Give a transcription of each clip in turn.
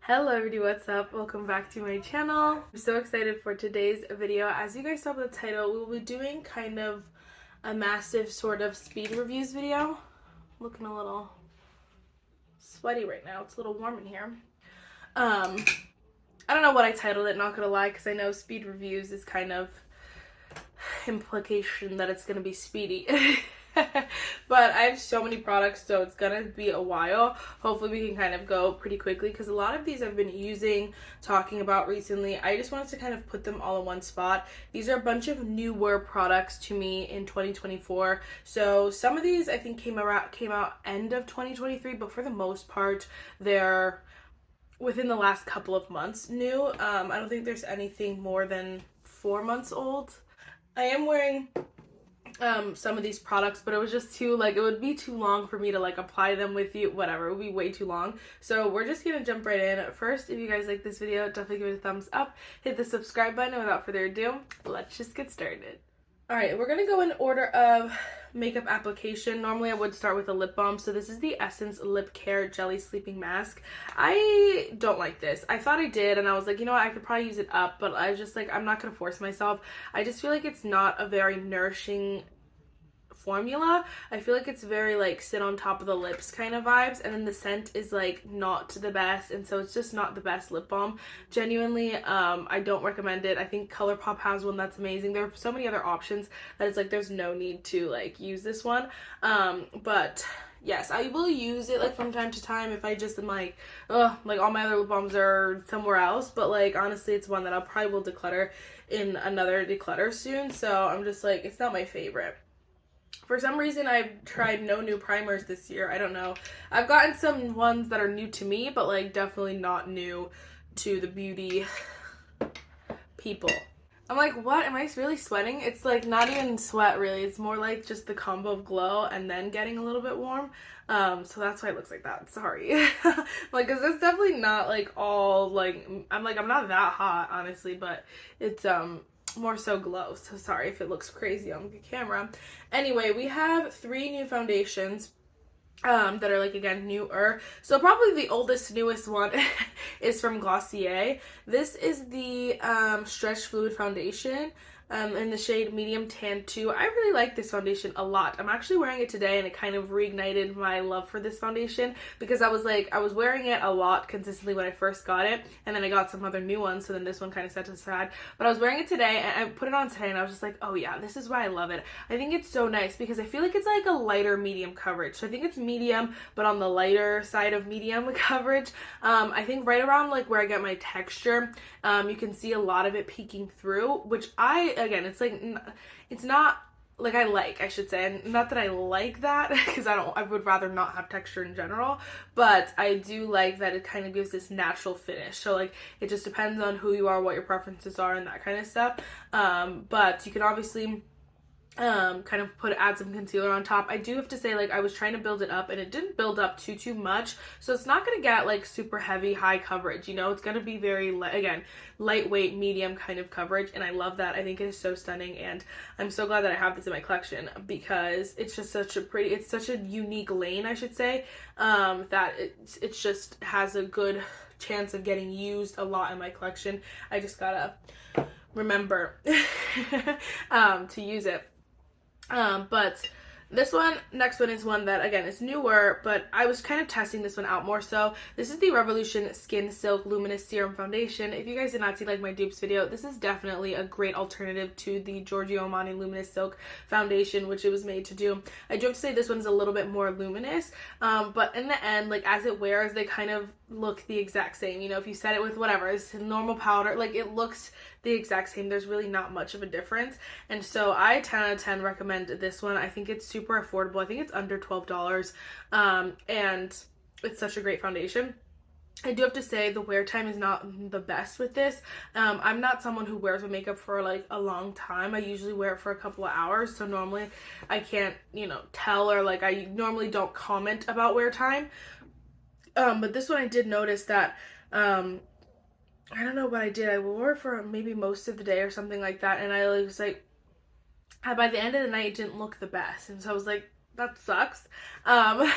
Hello everybody, what's up? Welcome back to my channel. I'm so excited for today's video. As you guys saw by the title, we will be doing kind of a massive sort of speed reviews video. Looking a little sweaty right now. It's a little warm in here. I don't know what I titled it, not gonna lie, because I know speed reviews is kind of implication that it's gonna be speedy. But I have so many products, so it's gonna be a while. Hopefully we can kind of go pretty quickly because a lot of these I've been using, talking about recently. I just wanted to kind of put them all in one spot. These are a bunch of newer products to me in 2024. So some of these I think came out end of 2023, but for the most part they're within the last couple of months new. I don't think there's anything more than 4 months old. I am wearing some of these products, but it was just too, it would be too long for me to apply them with you, whatever, it would be way too long. So we're just gonna jump right in. First, if you guys like this video, definitely give it a thumbs up, hit the subscribe button, and without further ado, let's just get started. Alright, we're gonna go in order of makeup application. Normally I would start with a lip balm. So this is the Essence Lip Care Jelly Sleeping Mask. I don't like this. I thought I did, and I was like, you know what, I could probably use it up, but I was just like, I'm not gonna force myself. I just feel like it's not a very nourishing formula. I feel like it's very sit on top of the lips kind of vibes, and then the scent is not the best, and so it's just not the best lip balm. Genuinely, I don't recommend it. I think ColourPop has one that's amazing. There are so many other options that it's there's no need to use this one. But yes, I will use it from time to time if I just am ugh, all my other lip balms are somewhere else. But honestly, it's one that I'll probably will declutter in another declutter soon. So I'm just it's not my favorite. For some reason, I've tried no new primers this year. I don't know. I've gotten some ones that are new to me, but definitely not new to the beauty people. I'm what? Am I really sweating? It's not even sweat really. It's more just the combo of glow and then getting a little bit warm. So that's why it looks like that. Sorry. Cause it's definitely not all I'm not that hot, honestly, but it's more so glow. So sorry if it looks crazy on the camera. Anyway, we have 3 new foundations that are again newer. So probably the newest one is from Glossier. This is the Stretch Fluid Foundation in the shade Medium Tan 2. I really like this foundation a lot. I'm actually wearing it today, and it kind of reignited my love for this foundation because I was wearing it a lot consistently when I first got it, and then I got some other new ones, so then this one kind of set aside. But I was wearing it today, and I put it on today, and I was just oh yeah, this is why I love it. I think it's so nice because I feel like it's a lighter medium coverage. So I think it's medium, but on the lighter side of medium coverage. I think right around where I get my texture, you can see a lot of it peeking through, which again, it's not I should say, and not that I like that because I would rather not have texture in general, but I do like that it kind of gives this natural finish. So it just depends on who you are, what your preferences are, and that kind of stuff. But you can obviously kind of add some concealer on top. I do have to say I was trying to build it up, and it didn't build up too much, so it's not gonna get super heavy high coverage, you know. It's gonna be very again lightweight medium kind of coverage, and I love that. I think it is so stunning, and I'm so glad that I have this in my collection because it's just such a unique lane, I should say, that it just has a good chance of getting used a lot in my collection. I just gotta remember to use it. But this next one is one that again is newer, but I was kind of testing this one out more so. This is the Revolution Skin Silk Luminous Serum Foundation. If you guys did not see my dupes video, this is definitely a great alternative to the Giorgio Armani Luminous Silk Foundation, which it was made to do. I do have to say this one's a little bit more luminous, but in the end, as it wears, they kind of look the exact same. You know, if you set it with whatever, it's normal powder, it looks the exact same. There's really not much of a difference, and so I 10 out of 10 recommend this one. I think it's super affordable. I think it's under $12, and it's such a great foundation. I do have to say the wear time is not the best with this. I'm not someone who wears my makeup for a long time. I usually wear it for a couple of hours, so normally I can't, tell, or I normally don't comment about wear time. But this one I did notice that I don't know what I did. I wore it for maybe most of the day or something like that, and I was by the end of the night, it didn't look the best, and so I was that sucks. Um,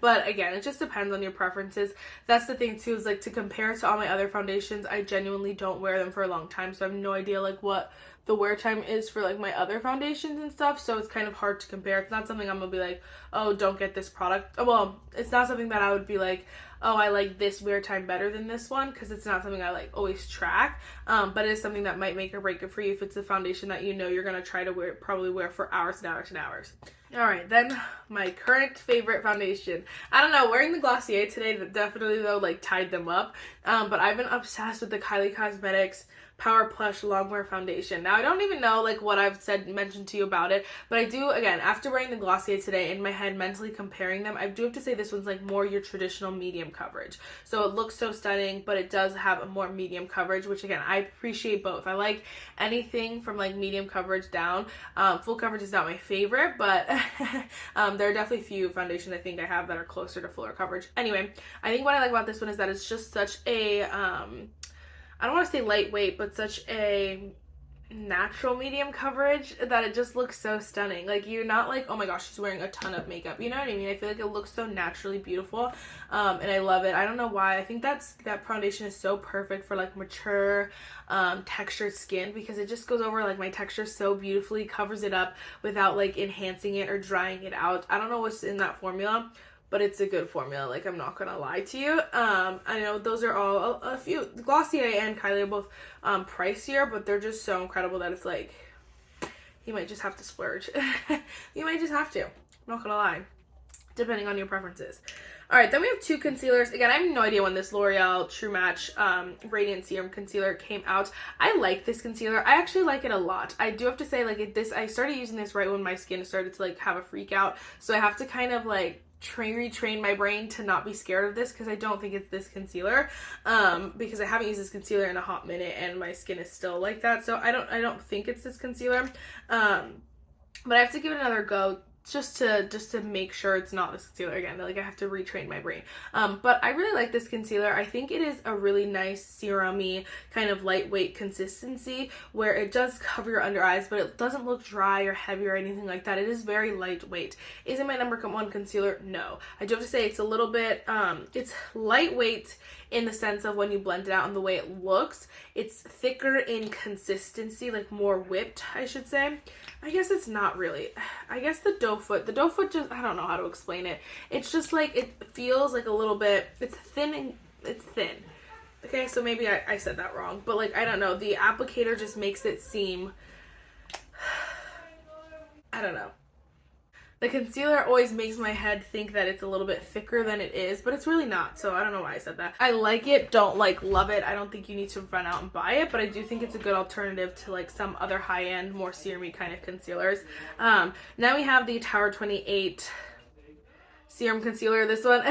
but again, it just depends on your preferences. That's the thing too, is like to compare to all my other foundations, I genuinely don't wear them for a long time, so I have no idea like what the wear time is for like my other foundations and stuff, so it's kind of hard to compare. It's not something I'm gonna be like, oh, don't get this product. Well, it's not something that I would be like, oh, I like this wear time better than this one, because it's not something I like always track. But it is something that might make or break it for you if it's a foundation that you know you're gonna try to wear, probably wear for hours and hours and hours. All right, then my current favorite foundation. I don't know, wearing the Glossier today definitely though like tied them up. But I've been obsessed with the Kylie Cosmetics Power Plush Longwear foundation. Now I don't even know like what I've mentioned to you about it, but I do, again, after wearing the Glossier today, in my head mentally comparing them, I do have to say this one's like more your traditional medium coverage. So it looks so stunning, but it does have a more medium coverage, which again, I appreciate both. I like anything from like medium coverage down. Full coverage is not my favorite, but there are definitely few foundations I think I have that are closer to fuller coverage. Anyway, I think what I like about this one is that it's just such a I don't want to say lightweight, but such a natural medium coverage that it just looks so stunning. Like, you're not like, oh my gosh, she's wearing a ton of makeup, you know what I mean? I feel like it looks so naturally beautiful, and I love it. I don't know why. I think that foundation is so perfect for like mature textured skin, because it just goes over like my texture so beautifully, covers it up without like enhancing it or drying it out. I don't know what's in that formula, but it's a good formula, like, I'm not gonna lie to you. I know those are all a few, Glossier and Kylie are both pricier, but they're just so incredible that it's like, you might just have to splurge. You might just have to, I'm not gonna lie, depending on your preferences. Alright, then we have two concealers. Again, I have no idea when this L'Oreal True Match Radiant Serum Concealer came out. I like this concealer. I actually like it a lot. I do have to say, like, I started using this right when my skin started to, like, have a freak out. So I have to kind of, like, retrain my brain to not be scared of this, because I don't think it's this concealer, because I haven't used this concealer in a hot minute and my skin is still like that. So I don't think it's this concealer. But I have to give it another go, just to make sure it's not this concealer again. Like, I have to retrain my brain. But I really like this concealer. I think it is a really nice serum-y kind of lightweight consistency, where it does cover your under eyes, but it doesn't look dry or heavy or anything like that. It is very lightweight. Is it my number one concealer? No. I do have to say it's a little bit, it's lightweight in the sense of when you blend it out and the way it looks. It's thicker in consistency, like more whipped, I should say. I guess it's not really. I guess the doe foot just, I don't know how to explain it. It's just like, it feels like a little bit, it's thin. Okay, so maybe I said that wrong, but like, I don't know. The applicator just makes it seem, I don't know. The concealer always makes my head think that it's a little bit thicker than it is, but it's really not, so I don't know why I said that. I like it, don't like love it. I don't think you need to run out and buy it, but I do think it's a good alternative to like some other high-end, more serum-y kind of concealers. Now we have the Tower 28 Serum Concealer. This one,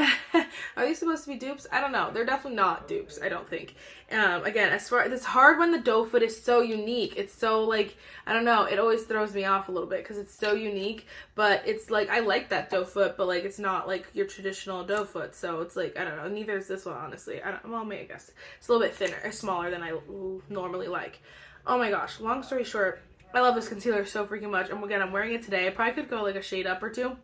are these supposed to be dupes? I don't know. They're definitely not dupes, I don't think. Again, as far, it's hard when the doe foot is so unique. It's so like, I don't know, it always throws me off a little bit because it's so unique, but it's like, I like that doe foot, but like, it's not like your traditional doe foot, so it's like, I don't know, neither is this one, honestly. Well, maybe I guess. It's a little bit thinner, it's smaller than I normally like. Oh my gosh, long story short, I love this concealer so freaking much, and again, I'm wearing it today. I probably could go like a shade up or two.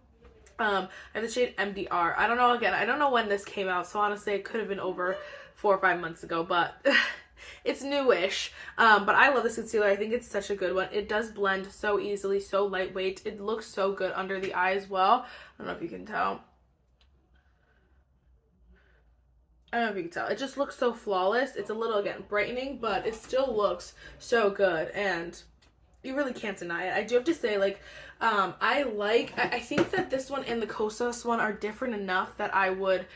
I have the shade MDR. I don't know, again, I don't know when this came out, so honestly, it could have been over 4 or 5 months ago, but it's newish. But I love this concealer. I think it's such a good one. It does blend so easily, so lightweight. It looks so good under the eye as well. I don't know if you can tell. I don't know if you can tell. It just looks so flawless. It's a little, again, brightening, but it still looks so good, and you really can't deny it. I do have to say, like, I think that this one and the Kosas one are different enough that I would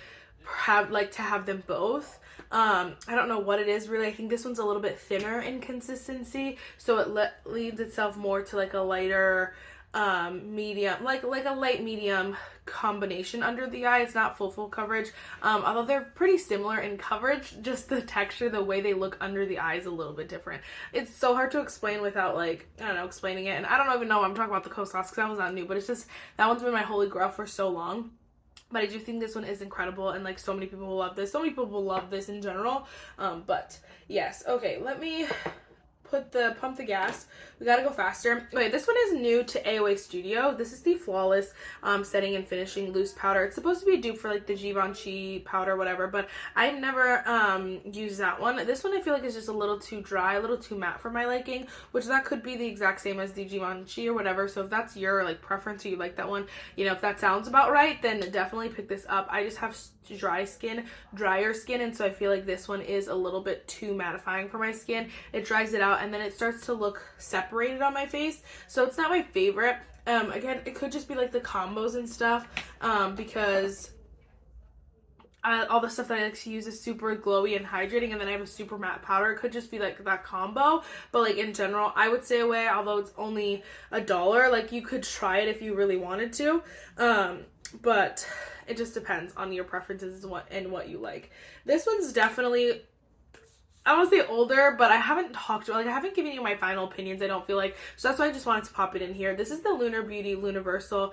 like to have them both. I don't know what it is really. I think this one's a little bit thinner in consistency, so it leads itself more to like a lighter medium, like a light medium combination under the eye. It's not full coverage, although they're pretty similar in coverage. Just the texture, the way they look under the eye is a little bit different. It's so hard to explain without, like, I don't know, explaining it. And I don't even know, I'm talking about the Kosas because that one's not new, but it's just, that one's been my holy grail for so long. But I do think this one is incredible, and like, so many people will love this. So many people will love this in general. But yes, okay, let me pump the gas. We gotta go faster. Okay, this one is new to AOA Studio. This is the Flawless Setting and Finishing Loose Powder. It's supposed to be a dupe for like the Givenchy powder, whatever, but I've never used that one. This one I feel like is just a little too dry, a little too matte for my liking, which that could be the exact same as the Givenchy or whatever. So if that's your like preference or you like that one, you know, if that sounds about right, then definitely pick this up. I just have drier skin, and so I feel like this one is a little bit too mattifying for my skin. It dries it out and then it starts to look separated on my face, so it's not my favorite. Again, it could just be like the combos and stuff, because all the stuff that I like to use is super glowy and hydrating, and then I have a super matte powder. It could just be like that combo, but like in general, I would stay away, although it's only $1. Like you could try it if you really wanted to, but it just depends on your preferences and what you like. This one's definitely, I want to say older, but I haven't given you my final opinions, I don't feel like, so that's why I just wanted to pop it in here. This is the Lunar Beauty Luniversal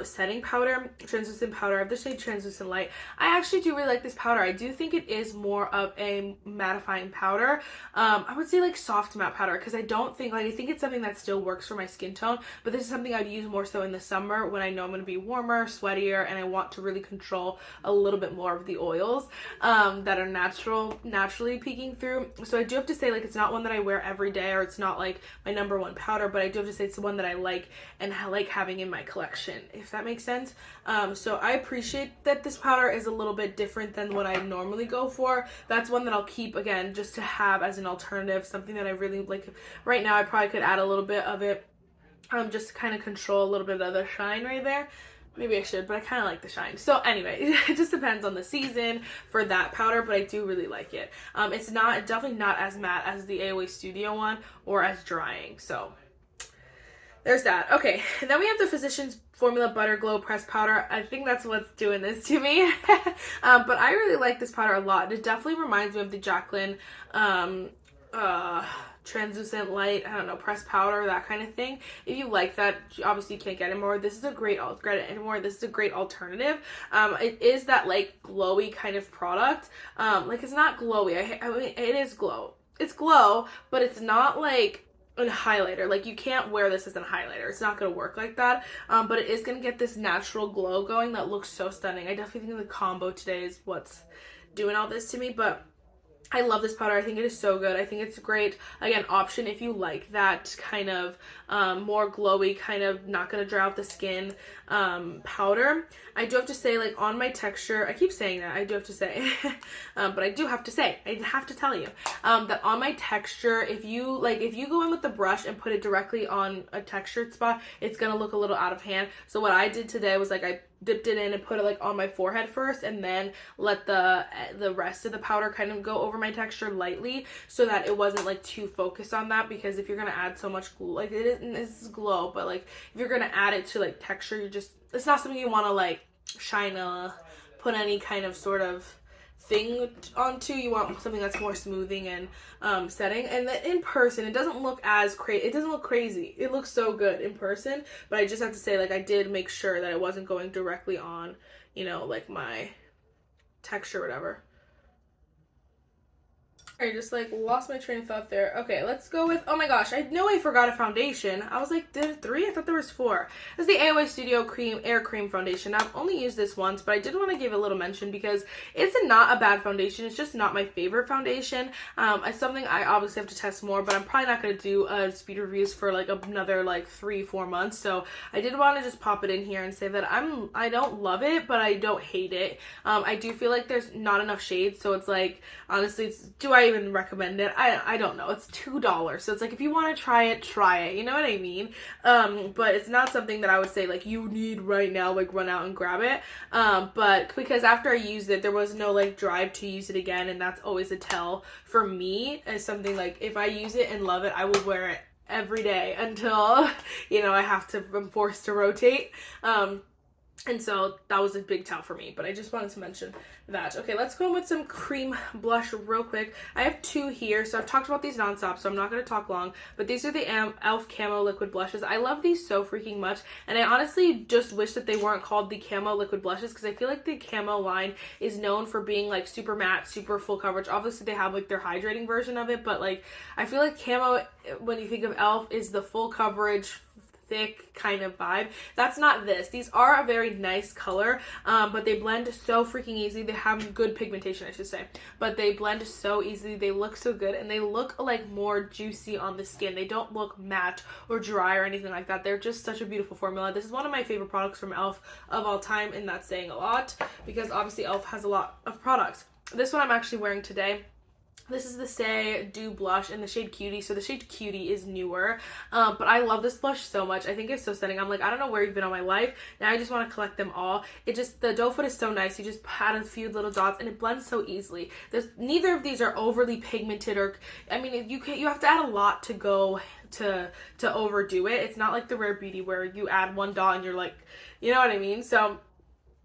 setting powder, translucent powder. I have the shade Translucent Light. I actually do really like this powder. I do think it is more of a mattifying powder. I would say like soft matte powder, because I think it's something that still works for my skin tone, but this is something I'd use more so in the summer when I know I'm going to be warmer, sweatier, and I want to really control a little bit more of the oils that are naturally peeking through. So I do have to say, like, it's not one that I wear every day, or it's not like my number one powder, but I do have to say it's the one that I like and I like having in my collection, if that makes sense. So I appreciate that this powder is a little bit different than what I normally go for. That's one that I'll keep, again, just to have as an alternative, something that I really like. Right now I probably could add a little bit of it, just to kind of control a little bit of the shine right there. Maybe I should, but I kind of like the shine. So anyway, it just depends on the season for that powder, but I do really like it. It's definitely not as matte as the AOA Studio one, or as drying. So there's that. Okay, and then we have the Physicians Formula Butter Glow Pressed Powder. I think that's what's doing this to me. But I really like this powder a lot. It definitely reminds me of the Jaclyn Translucent Light, I don't know, pressed powder, that kind of thing. If you like that, obviously you can't get it more. This is a great This is a great alternative. It is that like glowy kind of product. Like it's not glowy. I mean, it is glow. It's glow, but it's not like a highlighter. Like you can't wear this as a highlighter. It's not gonna work like that. But it is gonna get this natural glow going that looks so stunning. I definitely think the combo today is what's doing all this to me, but I love this powder. I think it is so good. I think it's a great, again, option if you like that kind of more glowy, kind of not going to dry out the skin powder. I do have to say, like, on my texture, I keep saying that, I do have to say, but I do have to say, I have to tell you, that on my texture, if you go in with the brush and put it directly on a textured spot, it's going to look a little out of hand. So what I did today was, like, I dipped it in and put it like on my forehead first, and then let the rest of the powder kind of go over my texture lightly, so that it wasn't like too focused on that, because if you're gonna add so much glow, like this is glow, but like if you're gonna add it to like texture, it's not something you want to like put any kind of sort of thing onto. You want something that's more smoothing and setting. And then in person, it doesn't look as crazy. It doesn't look crazy. It looks so good in person. But I just have to say, like, I did make sure that it wasn't going directly on, you know, like my texture or whatever. I just like lost my train of thought there. Okay, let's go with, oh my gosh, I know I forgot a foundation. I was like, there 3? I thought there was 4. This is the AOA Studio Air Cream Foundation. I've only used this once, but I did want to give a little mention because it's not a bad foundation. It's just not my favorite foundation. It's something I obviously have to test more, but I'm probably not going to do speed reviews for like another like 3-4 months. So I did want to just pop it in here and say that I don't love it, but I don't hate it. I do feel like there's not enough shades, so it's like, honestly, do I even recommend it? I don't know. It's $2, so it's like if you want to try it, you know what I mean? But it's not something that I would say like you need right now, like run out and grab it, but because after I used it, there was no like drive to use it again, and that's always a tell for me, as something like if I use it and love it, I will wear it every day until, you know, I'm forced to rotate. And so that was a big tell for me, but I just wanted to mention that. Okay, let's go in with some cream blush real quick. I have two here, so I've talked about these nonstop, so I'm not going to talk long, but these are the e.l.f. Camo Liquid Blushes. I love these so freaking much, and I honestly just wish that they weren't called the Camo Liquid Blushes, because I feel like the Camo line is known for being like super matte, super full coverage. Obviously, they have like their hydrating version of it, but like I feel like Camo, when you think of e.l.f., is the full coverage, thick kind of vibe. That's not this. These are a very nice color, but they blend so freaking easy. They have good pigmentation, I should say, but they blend so easily. They look so good, and they look like more juicy on the skin. They don't look matte or dry or anything like that. They're just such a beautiful formula. This is one of my favorite products from e.l.f. of all time, and that's saying a lot because obviously e.l.f. has a lot of products. This one I'm actually wearing today. This is the Say Dew blush in the shade Cutie. So the shade Cutie is newer, but I love this blush so much. I think it's so stunning. I'm like, I don't know where you've been all my life. Now I just want to collect them all. It just, the doe foot is so nice. You just add a few little dots and it blends so easily. Neither of these are overly pigmented, or, I mean, you have to add a lot to go to overdo it. It's not like the Rare Beauty where you add one dot and you're like, you know what I mean? So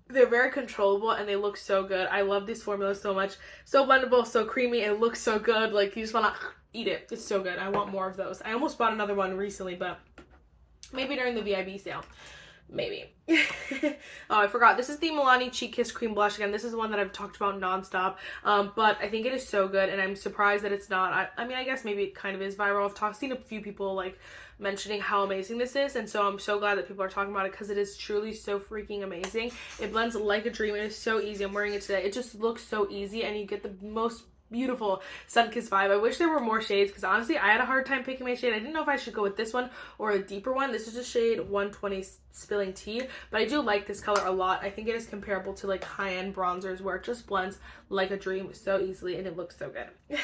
they're very controllable and they look so good. I love these formulas so much. So blendable, so creamy, and looks so good. Like, you just want to eat it. It's so good. I want more of those. I almost bought another one recently, but maybe during the VIB sale. Maybe. Oh, I forgot. This is the Milani Cheek Kiss Cream Blush. Again, this is one that I've talked about nonstop. But I think it is so good, and I'm surprised that it's not. I mean, I guess maybe it kind of is viral. I've seen a few people like mentioning how amazing this is, and so I'm so glad that people are talking about it because it is truly so freaking amazing. It blends like a dream. It is so easy. I'm wearing it today. It just looks so easy, and you get the most beautiful sun-kissed vibe. I wish there were more shades because honestly I had a hard time picking my shade. I didn't know if I should go with this one or a deeper one. This is just shade 120 Spilling Tea, but I do like this color a lot. I think it is comparable to like high-end bronzers where it just blends like a dream so easily and it looks so good.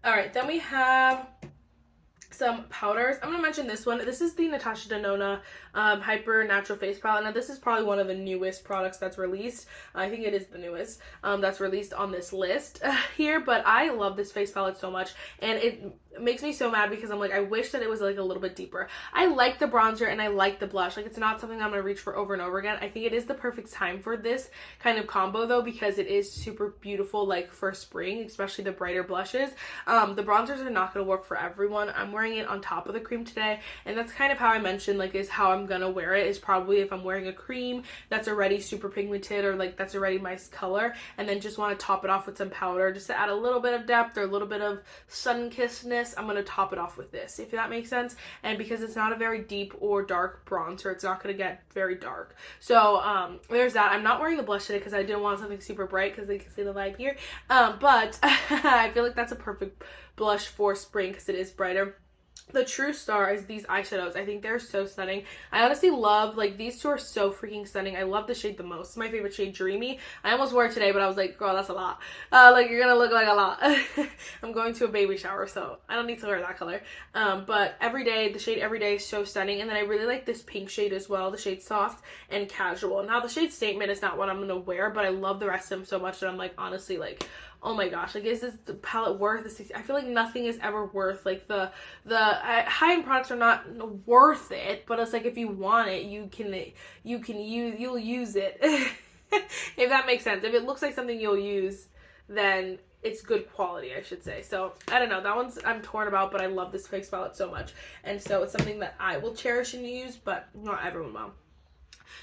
All right, then we have some powders. I'm gonna mention this one. This is the Natasha Denona Hyper Natural Face Palette. Now this is probably one of the newest products that's released. I think it is the newest that's released on this list here, but I love this face palette so much, and it makes me so mad because I'm like, I wish that it was like a little bit deeper. I like the bronzer and I like the blush. Like, it's not something I'm gonna reach for over and over again. I think it is the perfect time for this kind of combo though, because it is super beautiful like for spring, especially the brighter blushes. The bronzers are not gonna work for everyone. I'm wearing it on top of the cream today, and that's kind of how I mentioned like is how I'm gonna wear it, is probably if I'm wearing a cream that's already super pigmented or like that's already my color, and then just want to top it off with some powder just to add a little bit of depth or a little bit of sun-kissedness. I'm going to top it off with this, if that makes sense. And because it's not a very deep or dark bronzer, it's not going to get very dark. So there's that. I'm not wearing the blush today because I didn't want something super bright because they can see the vibe here. But I feel like that's a perfect blush for spring because it is brighter. The true star is these eyeshadows. I think they're so stunning. I honestly love, like, these two are so freaking stunning. I love the shade the most. It's my favorite shade, Dreamy. I almost wore it today, but I was like, girl, that's a lot. Like, you're gonna look like a lot. I'm going to a baby shower, so I don't need to wear that color. But Everyday, the shade Everyday is so stunning. And then I really like this pink shade as well, the shade Soft and Casual. Now, the shade Statement is not what I'm gonna wear, but I love the rest of them so much that I'm like, honestly, like, oh my gosh, like, is this the palette worth the $60? I feel like nothing is ever worth, like, the high-end products are not worth it, but it's like, if you want it, you'll use it. If that makes sense. If it looks like something you'll use, then it's good quality, I should say. So, I don't know, that one's I'm torn about, but I love this face palette so much, and so it's something that I will cherish and use, but not everyone will.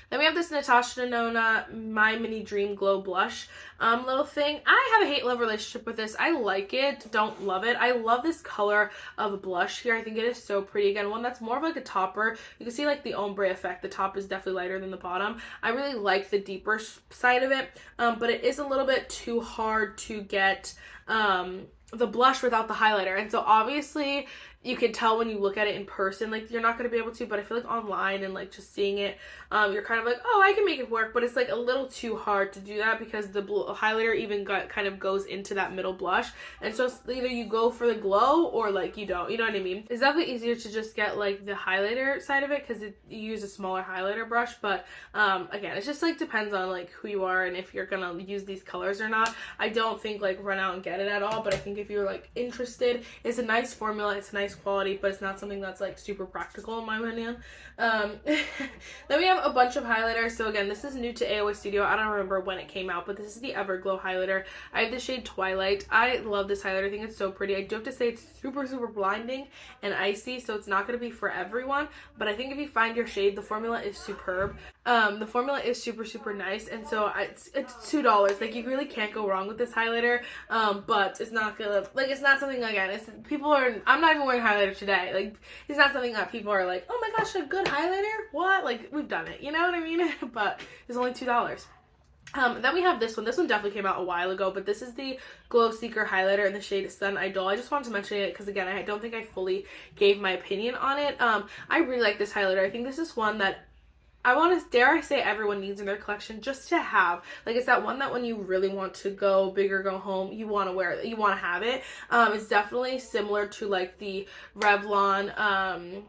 Then we have this Natasha Denona My Mini Dream Glow Blush little thing. I have a hate-love relationship with this. I like it, don't love it. I love this color of blush here. I think it is so pretty. Again, one that's more of like a topper. You can see like the ombre effect. The top is definitely lighter than the bottom. I really like the deeper side of it, but it is a little bit too hard to get the blush without the highlighter. And so obviously you can tell when you look at it in person, like, you're not going to be able to, but I feel like online and like just seeing it, you're kind of like, oh, I can make it work, but it's like a little too hard to do that because the highlighter even kind of goes into that middle blush, and so it's either you go for the glow or like you don't, you know what I mean? It's definitely easier to just get like the highlighter side of it because you use a smaller highlighter brush, but again, it just like depends on like who you are and if you're gonna use these colors or not. I don't think like run out and get it at all, but I think if you're like interested, it's a nice formula, it's a nice nice quality, but it's not something that's like super practical in my opinion. Then we have a bunch of highlighters. So again, this is new to AOA Studio. I don't remember when it came out, but this is the Everglow highlighter. I have the shade Twilight. I love this highlighter. I think it's so pretty. I do have to say it's super, super blinding and icy, so it's not going to be for everyone, but I think if you find your shade, the formula is superb. The formula is super, super nice, and so it's $2. Like, you really can't go wrong with this highlighter, but it's not gonna, like, it's not something, again, it's, people are, I'm not even wearing highlighter today, like, it's not something that people are like, oh my gosh, a good highlighter? What? Like, we've done it, you know what I mean? But it's only $2. Then we have this one. This one definitely came out a while ago, but this is the Glow Seeker highlighter in the shade Sun Idol. I just wanted to mention it because, again, I don't think I fully gave my opinion on it. I really like this highlighter. I think this is one that I want to, dare I say, everyone needs in their collection just to have. Like, it's that one that when you really want to go big or go home, you want to wear it, you want to have it. It's definitely similar to, like, the Revlon,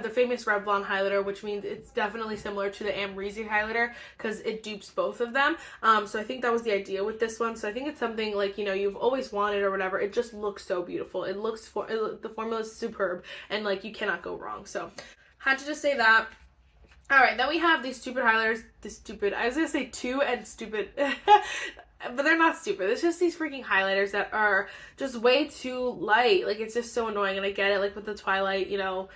the famous Revlon highlighter, which means it's definitely similar to the Amrezy highlighter because it dupes both of them. So I think that was the idea with this one. So I think it's something like, you know, you've always wanted or whatever. It just looks so beautiful. It looks, the formula is superb, and like, you cannot go wrong. So had to just say that. All right, then we have these stupid highlighters. I was gonna say two and stupid, but they're not stupid. It's just these freaking highlighters that are just way too light. Like, it's just so annoying, and I get it, like with the Twilight, you know,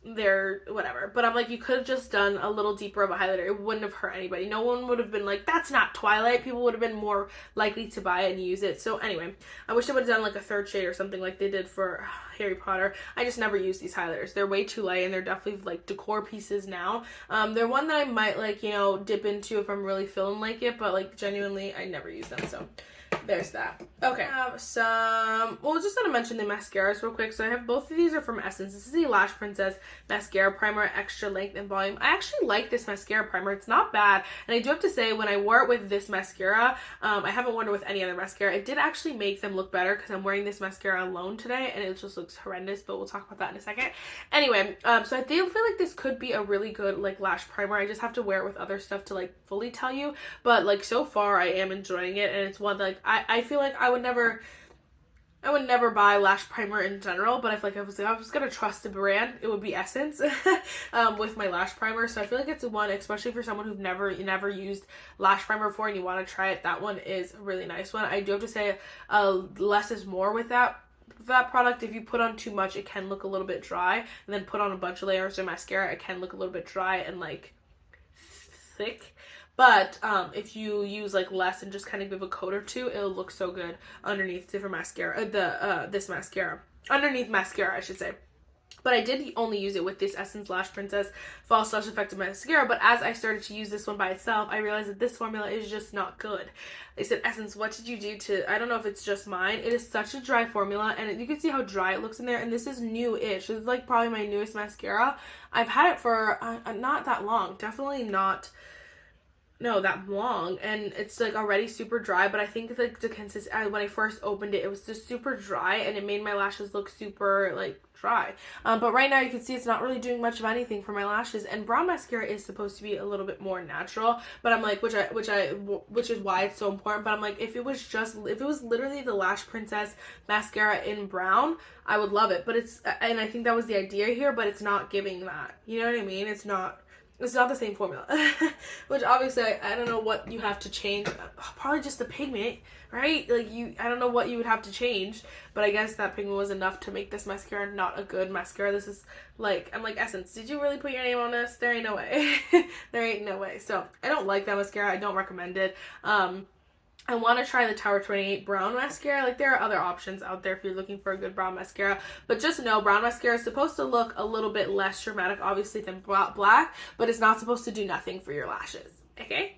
they're whatever, but I'm like, you could have just done a little deeper of a highlighter. It wouldn't have hurt anybody. No one would have been like, that's not Twilight. People would have been more likely to buy it and use it. So anyway, I wish I would have done like a third shade or something like they did for Harry Potter. I just never use these highlighters. They're way too light, and they're definitely like decor pieces now. They're one that I might, like, you know, dip into if I'm really feeling like it, but like, genuinely, I never use them. So there's that. Okay, I have some, well, just gonna mention the mascaras real quick. So I have both of these are from Essence. This is the Lash Princess Mascara Primer, extra length and volume. I actually like this mascara primer. It's not bad, and I do have to say, when I wore it with this mascara, I haven't worn it with any other mascara, it did actually make them look better because I'm wearing this mascara alone today, and it just looks horrendous, but we'll talk about that in a second. Anyway, so I feel like this could be a really good, like, lash primer. I just have to wear it with other stuff to, like, fully tell you, but, like, so far I am enjoying it, and it's one that, like, I feel like I would never buy lash primer in general, but I feel like if I was gonna trust a brand, it would be Essence with my lash primer. So I feel like it's one, especially for someone who's never used lash primer before and you want to try it, that one is a really nice one. I do have to say, less is more with that product. If you put on too much, it can look a little bit dry, and then put on a bunch of layers of mascara, it can look a little bit dry and like thick. But if you use like less and just kind of give a coat or two, it'll look so good underneath different mascara, this mascara, underneath mascara, I should say. But I did only use it with this Essence Lash Princess False Lash Effective Mascara, but as I started to use this one by itself, I realized that this formula is just not good. They said, Essence, what did you do to, I don't know if it's just mine, it is such a dry formula, and you can see how dry it looks in there, and this is new-ish. This is like probably my newest mascara. I've had it for not that long, definitely not that long, and it's like already super dry, but I think like the consistency, when I first opened it, it was just super dry, and it made my lashes look super like dry. But right now you can see it's not really doing much of anything for my lashes, and brown mascara is supposed to be a little bit more natural, but I'm like, which is why it's so important. But I'm like, if it was literally the Lash Princess mascara in brown, I would love it, but it's, and I think that was the idea here, but it's not giving that, you know what I mean? It's not the same formula, which obviously I don't know what you have to change. Probably just the pigment, right? Like I don't know what you would have to change, but I guess that pigment was enough to make this mascara not a good mascara. This is like, I'm like, Essence, did you really put your name on this? There ain't no way. There ain't no way. So I don't like that mascara. I don't recommend it. I want to try the Tower 28 brown mascara. Like, there are other options out there if you're looking for a good brown mascara. But just know, brown mascara is supposed to look a little bit less dramatic, obviously, than black. But it's not supposed to do nothing for your lashes. Okay?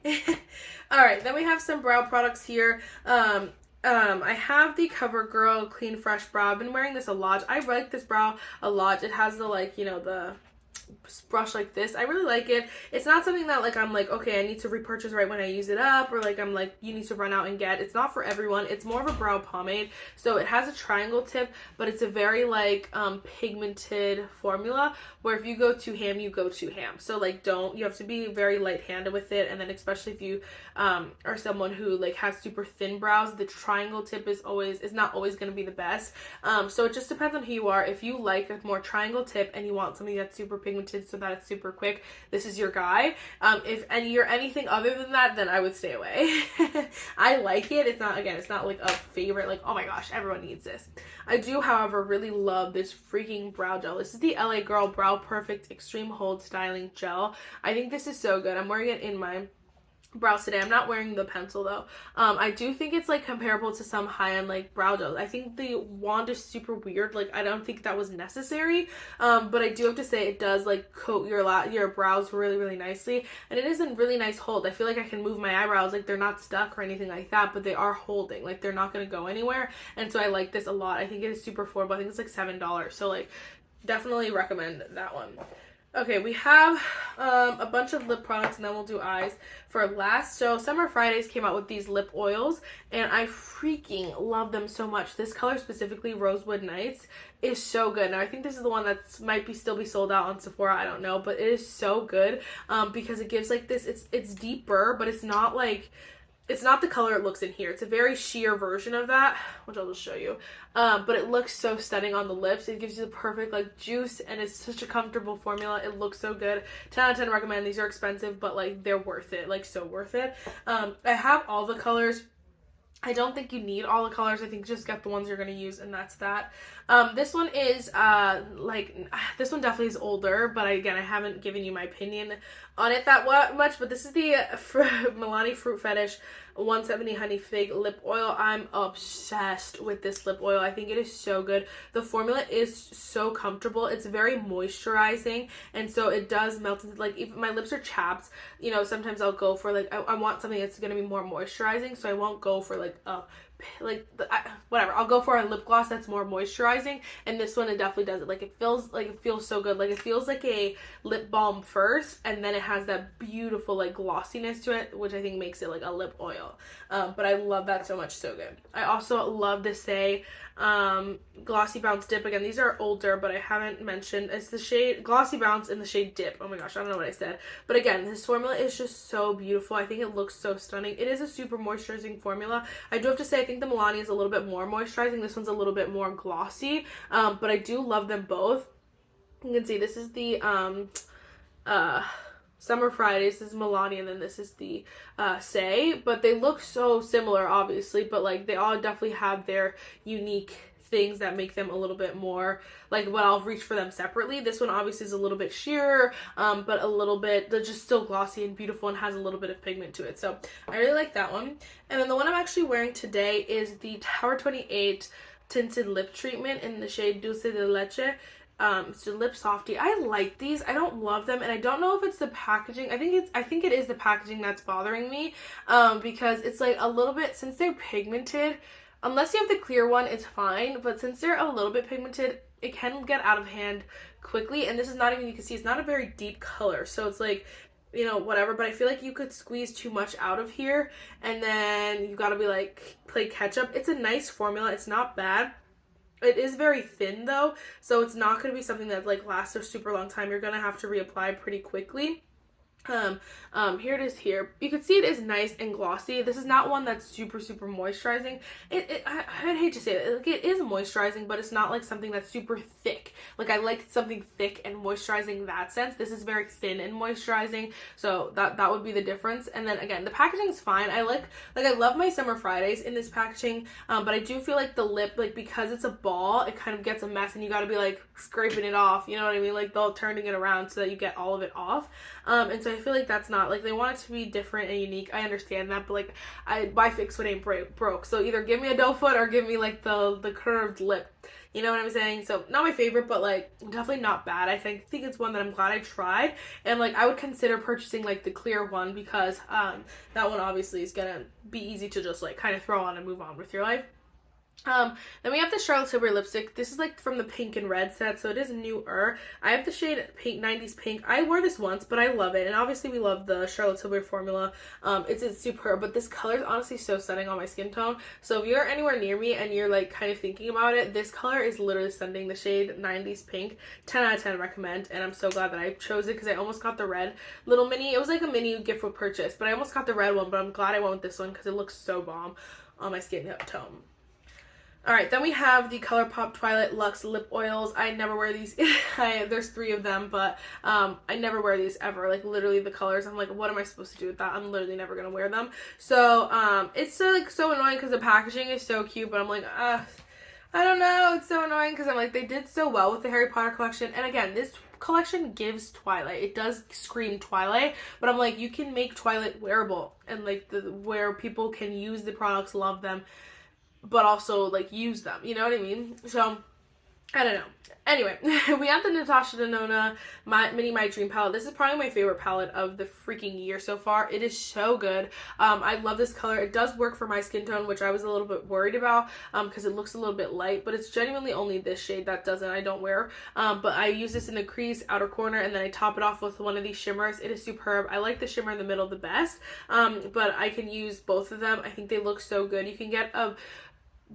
Alright, then we have some brow products here. I have the CoverGirl Clean Fresh Brow. I've been wearing this a lot. I like this brow a lot. It has the, like, you know, the brush like this. I really like it. It's not something that like I'm like, okay, I need to repurchase right when I use it up, or like I'm like, you need to run out and get. It's not for everyone. It's more of a brow pomade. So it has a triangle tip, but it's a very like pigmented formula where if you go too ham, you go too ham. So like you have to be very light-handed with it. And then especially if you are someone who like has super thin brows, the triangle tip is not always going to be the best. So it just depends on who you are. If you like a more triangle tip and you want something that's super pigmented so that it's super quick, this is your guy. If you're anything other than that, then I would stay away. I like it. It's not like a favorite, like, oh my gosh, everyone needs this. I do, however, really love this freaking brow gel. This is the LA Girl Brow Perfect Extreme Hold Styling Gel. I think this is so good. I'm wearing it in my brows today. I'm not wearing the pencil though. I do think it's like comparable to some high-end like brow gels. I think the wand is super weird. Like I don't think that was necessary. But I do have to say it does like coat your brows really, really nicely. And it is a really nice hold. I feel like I can move my eyebrows. Like they're not stuck or anything like that, but they are holding. Like they're not going to go anywhere. And so I like this a lot. I think it is super affordable. I think it's like $7. So like definitely recommend that one. Okay, we have a bunch of lip products and then we'll do eyes for last. So Summer Fridays came out with these lip oils and I freaking love them so much. This color specifically, Rosewood Nights, is so good. Now I think this is the one that might still be sold out on Sephora, I don't know, but it is so good because it gives like this, it's deeper, but it's not the color it looks in here. It's a very sheer version of that, which I'll just show you. But it looks so stunning on the lips. It gives you the perfect like juice and it's such a comfortable formula. It looks so good. 10 out of 10 recommend. These are expensive, but like they're worth it. Like so worth it. I have all the colors. I don't think you need all the colors. I think just get the ones you're going to use and that's that. This one is this one definitely is older, but I haven't given you my opinion on it that much, but this is the Milani Fruit Fetish 170 Honey Fig Lip Oil. I'm obsessed with this lip oil. I think it is so good. The formula is so comfortable. It's very moisturizing, and so it does melt into, like, if my lips are chapped, you know, sometimes I'll go for, like, I want something that's going to be more moisturizing, so I won't go for, like, whatever. I'll go for a lip gloss that's more moisturizing, and this one, it definitely does it. Like, it feels so good. Like, it feels like a lip balm first, and then it has that beautiful, like, glossiness to it, which I think makes it like a lip oil. But I love that so much. So good. I also love to say Glossy Bounce Dip. Again, these are older, but I haven't mentioned. It's the shade Glossy Bounce in the shade Dip. Oh my gosh, I don't know what I said. But again, this formula is just so beautiful. I think it looks so stunning. It is a super moisturizing formula. I do have to say, I think the Milani is a little bit more moisturizing. This one's a little bit more glossy. But I do love them both. You can see this is the Summer Fridays. This is Milani, and then this is the Say. But they look so similar, obviously, but like they all definitely have their unique things that make them a little bit more like when I'll reach for them separately. This one obviously is a little bit sheerer, but a little bit, they're just still glossy and beautiful and has a little bit of pigment to it. So I really like that one. And then the one I'm actually wearing today is the Tower 28 Tinted Lip Treatment in the shade Dulce de Leche. It's a lip softy. I like these. I don't love them, and I don't know if it's the packaging. I think it is the packaging that's bothering me, because it's like a little bit, since they're pigmented, unless you have the clear one, it's fine, but since they're a little bit pigmented, it can get out of hand quickly, and this is not even, you can see it's not a very deep color, so it's like, you know, whatever, but I feel like you could squeeze too much out of here, and then you gotta be like, play catch up. It's a nice formula. It's not bad. It is very thin though, so it's not going to be something that like lasts a super long time. You're going to have to reapply pretty quickly. Here it is here. You can see it is nice and glossy. This is not one that's super moisturizing. I'd hate to say it. Like, it is moisturizing, but it's not like something that's super thick. Like, I like something thick and moisturizing in that sense. This is very thin and moisturizing, so that would be the difference. And then again, the packaging is fine. I love my Summer Fridays in this packaging, but I do feel like the lip, like, because it's a ball, it kind of gets a mess, and you got to be like scraping it off. You know what I mean? Like, they'll turning it around so that you get all of it off. And so I feel like that's not, like, they want it to be different and unique. I understand that, but like, why fix what ain't broke? So either give me a doe foot or give me like the curved lip. You know what I'm saying? So not my favorite, but like definitely not bad. I think it's one that I'm glad I tried, and like I would consider purchasing like the clear one, because that one obviously is gonna be easy to just like kind of throw on and move on with your life. Then we have the Charlotte Tilbury lipstick. This is like from the pink and red set, so it is newer. I have the shade pink, 90s pink. I wore this once, but I love it. And obviously we love the Charlotte Tilbury formula. It's superb, but this color is honestly so stunning on my skin tone. So if you're anywhere near me and you're like kind of thinking about it, this color is literally stunning. The shade 90s pink, 10 out of 10 recommend. And I'm so glad that I chose it because I almost got the red little mini. It was like a mini gift with purchase, but I almost got the red one, but I'm glad I went with this one because it looks so bomb on my skin tone. Alright, then we have the ColourPop Twilight Luxe Lip Oils. I never wear these. There's 3 of them, but I never wear these ever. Like, literally the colors, I'm like, what am I supposed to do with that? I'm literally never going to wear them. So, it's like so annoying because the packaging is so cute, but I'm like, I don't know. It's so annoying because I'm like, they did so well with the Harry Potter collection. And again, this collection gives Twilight. It does scream Twilight, but I'm like, you can make Twilight wearable and like where people can use the products, love them, but also like use them, you know what I mean? So I don't know. Anyway, we have the Natasha Denona Mini My Dream palette. This is probably my favorite palette of the freaking year so far. It is so good. I love this color. It does work for my skin tone, which I was a little bit worried about because it looks a little bit light, but it's genuinely only this shade that doesn't. I don't wear. But I use this in the crease, outer corner, and then I top it off with one of these shimmers. It is superb. I like the shimmer in the middle the best, but I can use both of them. I think they look so good. You can get a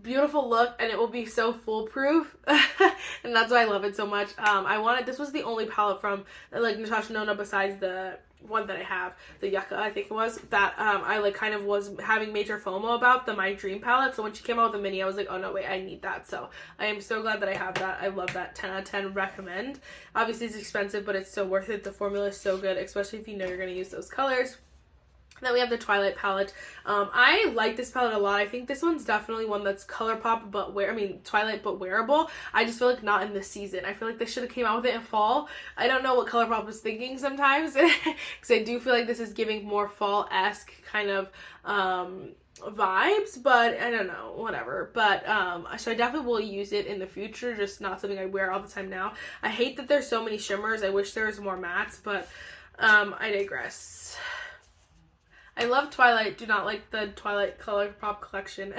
beautiful look and it will be so foolproof and that's why I love it so much. This was the only palette from like Natasha Denona besides the one that I have, the Yucca I think it was, that I like kind of was having major FOMO about, the My Dream palette. So when she came out with the mini, I was like, oh no wait, I need that. So I am so glad that I have that. I love that. 10 out of 10 recommend. Obviously it's expensive, but it's so worth it. The formula is so good, especially if you know you're going to use those colors. Then we have the Twilight palette. I like this palette a lot. I think this one's definitely one that's ColourPop but Twilight but wearable. I just feel like not in this season. I feel like they should have came out with it in fall. I don't know what ColourPop was thinking sometimes because I do feel like this is giving more fall-esque kind of vibes, but I don't know, whatever. But so I definitely will use it in the future, just not something I wear all the time now. I hate that there's so many shimmers. I wish there was more mattes, but I digress. I love Twilight, do not like the Twilight ColourPop collection.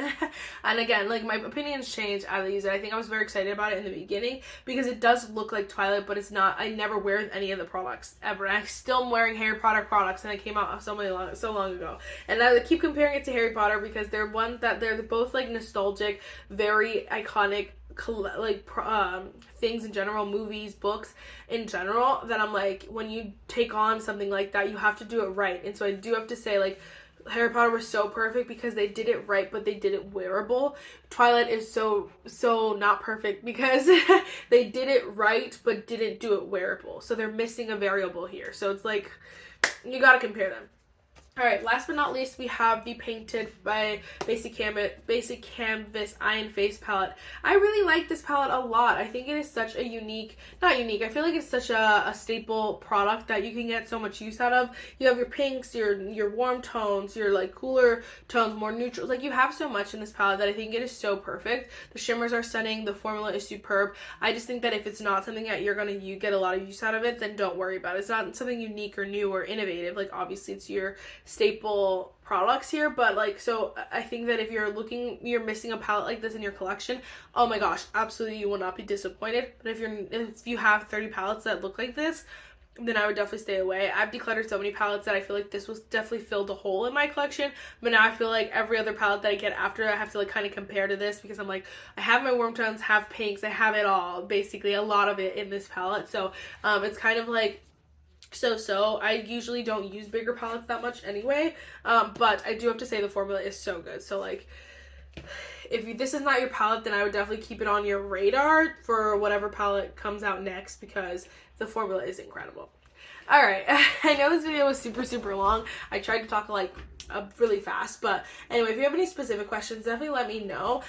And again, like my opinions change as I use it. I think I was very excited about it in the beginning because it does look like Twilight, but it's not. I never wear any of the products ever. I still am wearing Harry Potter products and it came out so long ago. And I keep comparing it to Harry Potter because they're both like nostalgic, very iconic like things in general, movies, books in general, that I'm like, when you take on something like that, you have to do it right. And so I do have to say, like, Harry Potter was so perfect because they did it right, but they did it wearable. Twilight is so not perfect because they did it right but didn't do it wearable, so they're missing a variable here. So it's like, you gotta compare them. Alright, last but not least, we have the Painted by Basic Canvas Eye and Face palette. I really like this palette a lot. I think it is such a I feel like it's such a staple product that you can get so much use out of. You have your pinks, your warm tones, your like cooler tones, more neutrals. Like, you have so much in this palette that I think it is so perfect. The shimmers are stunning. The formula is superb. I just think that if it's not something that you're going to get a lot of use out of it, then don't worry about it. It's not something unique or new or innovative. Like, obviously it's your staple products here, but like, so I think that if you're missing a palette like this in your collection, oh my gosh, absolutely you will not be disappointed. But if you have 30 palettes that look like this, then I would definitely stay away. I've decluttered so many palettes that I feel like this was definitely filled a hole in my collection, but now I feel like every other palette that I get after, I have to like kind of compare to this because I'm like, I have my warm tones, have pinks, I have it all, basically a lot of it in this palette. So it's kind of like so. I usually don't use bigger palettes that much anyway, but I do have to say the formula is so good. So like, if this is not your palette, then I would definitely keep it on your radar for whatever palette comes out next because the formula is incredible. Alright, I know this video was super long. I tried to talk like really fast, but anyway, if you have any specific questions, definitely let me know.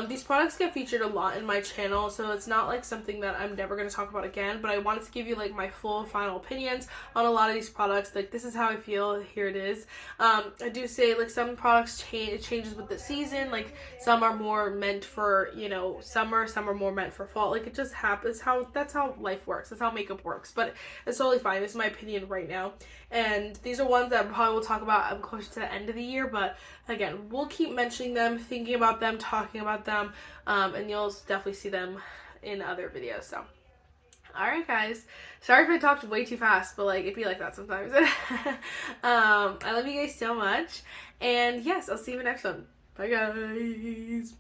These products get featured a lot in my channel, so it's not like something that I'm never going to talk about again, but I wanted to give you like my full final opinions on a lot of these products. Like, this is how I feel, here it is. I do say like some products it changes with the season. Like, some are more meant for, you know, summer, some are more meant for fall. Like, it just happens. That's how life works, that's how makeup works, but it's totally fine. This is my opinion right now, and these are ones that I probably will talk about closer to the end of the year, but again, we'll keep mentioning them, thinking about them, talking about them, and you'll definitely see them in other videos. So alright guys, sorry if I talked way too fast, but like, it'd be like that sometimes. I love you guys so much, and yes, I'll see you in the next one. Bye guys.